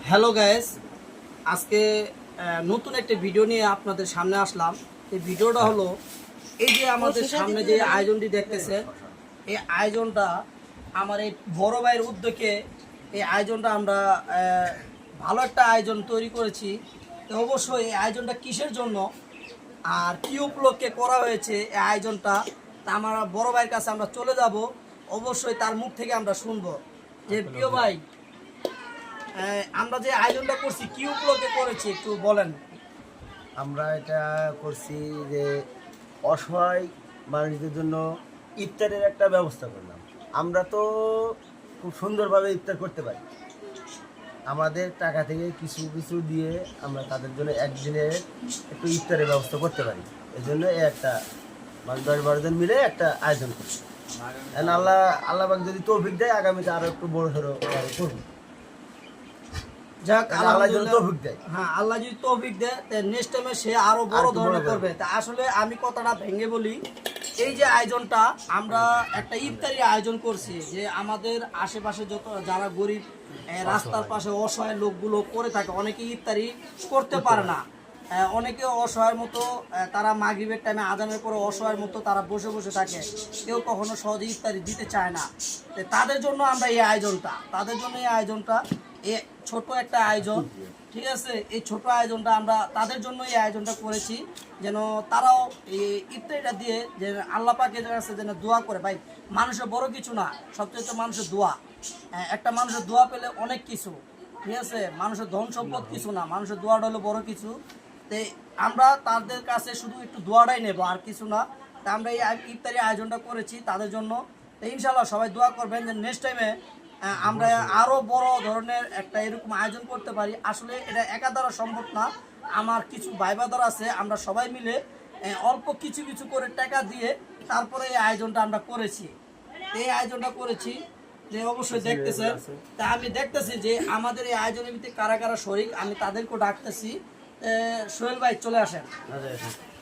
Hello guys, আজকে নতুন একটা ভিডিও নিয়ে আপনাদের সামনে আসলাম। এই ভিডিওটা হলো এই যে আমাদের সামনে যে আয়োজনটি দেখতেছেন, এই আয়োজনটা আমার এই বড় ভাইয়ের উদ্যোগে এই আয়োজনটা আমরা ভালো একটা আয়োজন তৈরি করেছি। তো অবশ্যই এই আয়োজনটা কিসের জন্য আর কি উপলক্ষে করা হয়েছে এই আয়োজনটা, তা আমার বড় ভাইয়ের কাছে আমরা চলে যাব। অবশ্যই তার মুখ থেকে আমরা শুনবো যে প্রিয় ভাই, আমরা যে আয়োজনটা করছি কি উপলক্ষে করেছি একটু বলেন। আমরা এটা করছি যে অসহায় মানুষদের জন্য ইফতারের একটা ব্যবস্থা করলাম। আমরা তো খুব সুন্দরভাবে ইফতার করতে পারি, আমাদের টাকা থেকে কিছু কিছু দিয়ে আমরা তাদের জন্য একদিনের একটু ইফতারের ব্যবস্থা করতে পারি। এই জন্য একটা 10-12 জন মিলে একটা আয়োজন করছি। আল্লাহ যদি তৌফিক দেয় আগামীতে আরো একটু বড় সড়ো করবো। যাক, আল্লাহ যদি তৌফিক দেয়, হ্যাঁ, আল্লাহ যদি তৌফিক দেয় নেক্সট টাইমে সে আরো বড় ধরনের করবে। তা আসলে আমি কথাটা ভেঙে বলি, এই যে আয়োজনটা আমরা একটা ইফতারি আয়োজন করছি, যে আমাদের আশেপাশে যত যারা গরিব রাস্তার পাশে অসহায় লোকগুলো করে থাকে, অনেকে ইফতারি করতে পারে না, অনেকে অসহায়ের মতো তারা মাগরিবের টাইমে আজানের পরে অসহায়ের মতো তারা বসে বসে থাকে, কেউ কখনো সহজে ইফতারি দিতে চায় না। তাদের জন্য আমরা এই আয়োজনটা এই ছোট একটা আয়োজন, ঠিক আছে, এই ছোট আয়োজনটা আমরা তাদের জন্য এই আয়োজনটা করেছি, যেন তারাও এই ইফতারিটা দিয়ে যে আল্লাহ পাকের কাছে যেন দোয়া করে। ভাই, মানুষের বড় কিছু না, সবচেয়ে মানুষের দোয়া। একটা মানুষের দোয়া পেলে অনেক কিছু, ঠিক আছে, মানুষের ধন সম্পদ কিছু না, মানুষের দোয়াটা হলো বড় কিছু। তো আমরা তাদের কাছে শুধু একটু দোয়াটাই নেব, আর কিছু না। তা আমরা এই ইফতারি আয়োজনটা করেছি তাদের জন্য। তো ইনশাল্লাহ সবাই দোয়া করবেন যে নেক্সট টাইমে আমরা আরও বড় ধরনের একটা এরকম আয়োজন করতে পারি। আসলে এটা একা দ্বারা সম্ভব না, আমার কিছু ভাইবাদার আছে, আমরা সবাই মিলে অল্প কিছু কিছু করে টাকা দিয়ে তারপরে এই আয়োজনটা আমরা করেছি। এই আয়োজনটা করেছি যে অবশ্যই দেখতেছেন। তা আমি দেখতেছি যে আমাদের এই আয়োজনের ভিতরে কারা কারা শরিক, আমি তাদেরকেও ডাকতেছি। সোহেল ভাই চলে আসেন,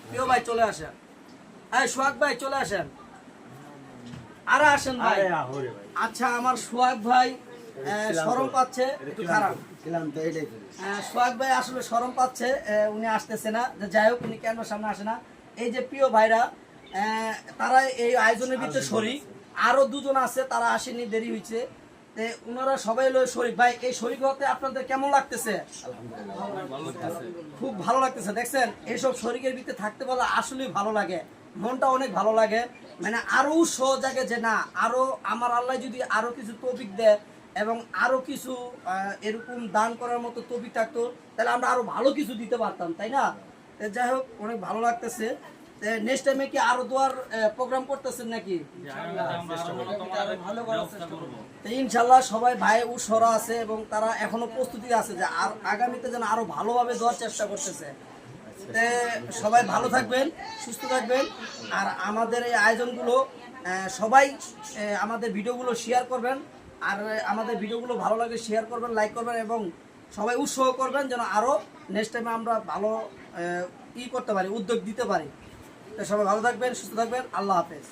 প্রিয় ভাই চলে আসেন, সোহাগ ভাই চলে আসেন, আরে আসেন ভাই। আচ্ছা, আমার সোহাগ ভাই শরম পাচ্ছে, একটু খারাপ। সোহাগ ভাই আসলে শরম পাচ্ছে, উনি আসতেছে না। যাই হোক, উনি কেন সামনে আসে না। এই যে প্রিয় ভাইরা, তারা এই আয়োজনের ভিতরে শরিক, আরো দুজন আছে তারা আসেনি, দেরি হয়েছে। ওনারা সবাই হলো শরিক। ভাই, এই শরিক হতে আপনাদের কেমন লাগতেছে? খুব ভালো লাগতেছে। দেখছেন, এইসব শরিকের ভিতরে থাকতে বলে আসলেই ভালো লাগে, মনটা অনেক ভালো লাগে। মানে আরো সহজ যে না, আরো আমার আল্লাহ যদি আরো কিছু তৌফিক দেয় এবং আরো কিছু এরকম দান করার মতো তৌফিক থাকতো, তাহলে আমরা আরো ভালো কিছু দিতে পারতাম, তাই না? যাই হোক, অনেক ভালো লাগতেছে। নেক্সট টাইমে কি আরো দোয়ার প্রোগ্রাম করতেছেন নাকি? ইনশাল্লাহ সবাই ভাই উৎসরা আছে এবং তারা এখনো প্রস্তুতি আছে যে আর আগামীতে যেন আরো ভালোভাবে দেওয়ার চেষ্টা করতেছে। সবাই ভালো থাকবেন, সুস্থ থাকবেন। আর আমাদের এই আয়োজনগুলো সবাই আমাদের ভিডিওগুলো শেয়ার করবেন, আর আমাদের ভিডিওগুলো ভালো লাগে শেয়ার করবেন, লাইক করবেন এবং সবাই উৎসাহ করবেন যেন আরও নেক্সট টাইমে আমরা ভালো করতে পারি, উদ্যোগ দিতে পারি। সবাই ভালো থাকবেন, সুস্থ থাকবেন। আল্লাহ হাফেজ।